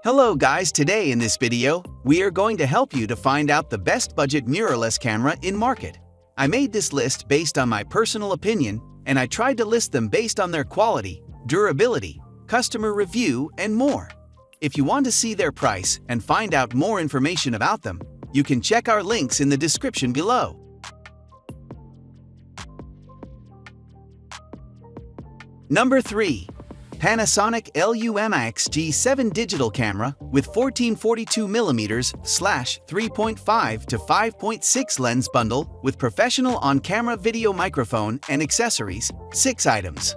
Hello guys, today in this video, we are going to help you to find out the best budget mirrorless camera in market. I made this list based on my personal opinion, and I tried to list them based on their quality, durability, customer review, and more. If you want to see their price and find out more information about them, you can check our links in the description below. Number 3. Panasonic LUMIX G7 digital camera with 1442mm/3.5 to 5.6 lens bundle with professional on-camera video microphone and accessories, 6 items.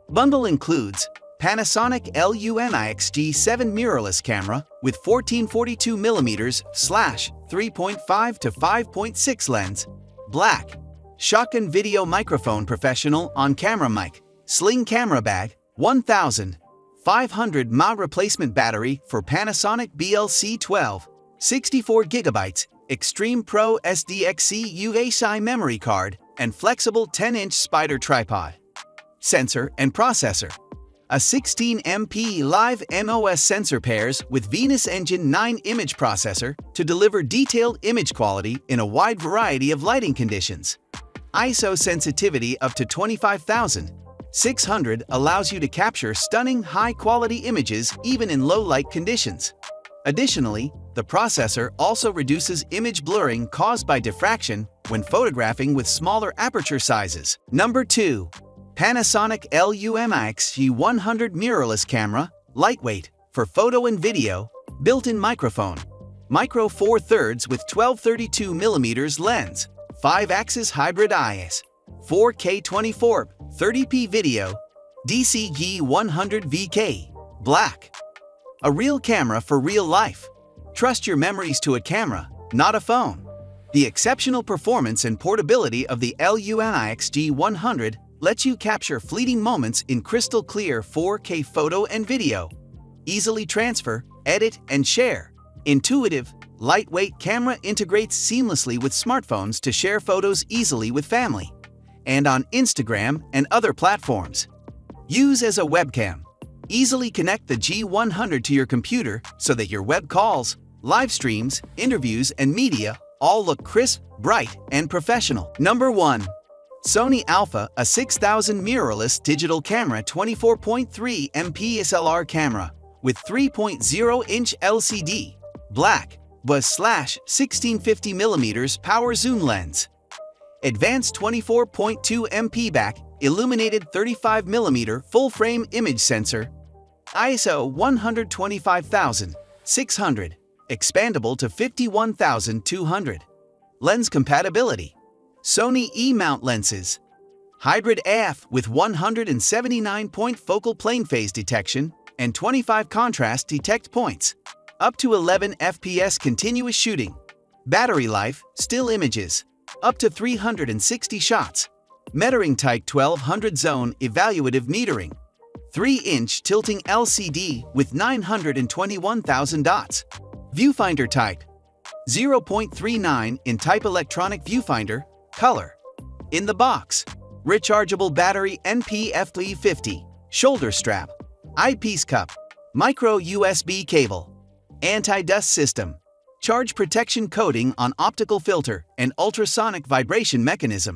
Bundle includes Panasonic LUMIX G7 mirrorless camera with 1442mm/3.5 to 5.6 lens, black, shotgun video microphone professional on-camera mic, sling camera bag, 1,500 mAh replacement battery for Panasonic BLC12, 64GB, Extreme Pro SDXC UHI memory card, and flexible 10-inch spider tripod. Sensor and processor. A 16MP live MOS sensor pairs with Venus Engine 9 image processor to deliver detailed image quality in a wide variety of lighting conditions. ISO sensitivity up to 25,600 allows you to capture stunning high-quality images even in low-light conditions. Additionally, the processor also reduces image blurring caused by diffraction when photographing with smaller aperture sizes. Number 2. Panasonic LUMIX G100 mirrorless camera, lightweight, for photo and video, built-in microphone, micro 4/3 with 1232mm lens, 5-axis hybrid IS, 4K 24 30p video, DCG 100VK, black. A real camera for real life. Trust your memories to a camera, not a phone. The exceptional performance and portability of the LUMIX G100 lets you capture fleeting moments in crystal clear 4K photo and video. Easily transfer, edit, and share. Intuitive, lightweight camera integrates seamlessly with smartphones to share photos easily with family and on Instagram and other platforms. Use as a webcam. Easily connect the G100 to your computer so that your web calls, live streams, interviews, and media all look crisp, bright, and professional. Number 1. Sony Alpha, a 6000 mirrorless digital camera 24.3 MP SLR camera with 3.0-inch LCD, black, /1650mm power zoom lens. Advanced 24.2 MP back, illuminated 35mm full-frame image sensor, ISO 125,600, expandable to 51,200. Lens compatibility. Sony E-mount lenses. Hybrid AF with 179-point focal plane phase detection and 25 contrast detect points. Up to 11 FPS continuous shooting. Battery life, still images. Up to 360 shots. Metering type 1200 zone evaluative metering. 3-inch tilting LCD with 921,000 dots. Viewfinder type 0.39 in type electronic viewfinder, color. In the box. Rechargeable battery NP-F350, shoulder strap, eyepiece cup, micro USB cable, anti-dust system, charge protection coating on optical filter and ultrasonic vibration mechanism.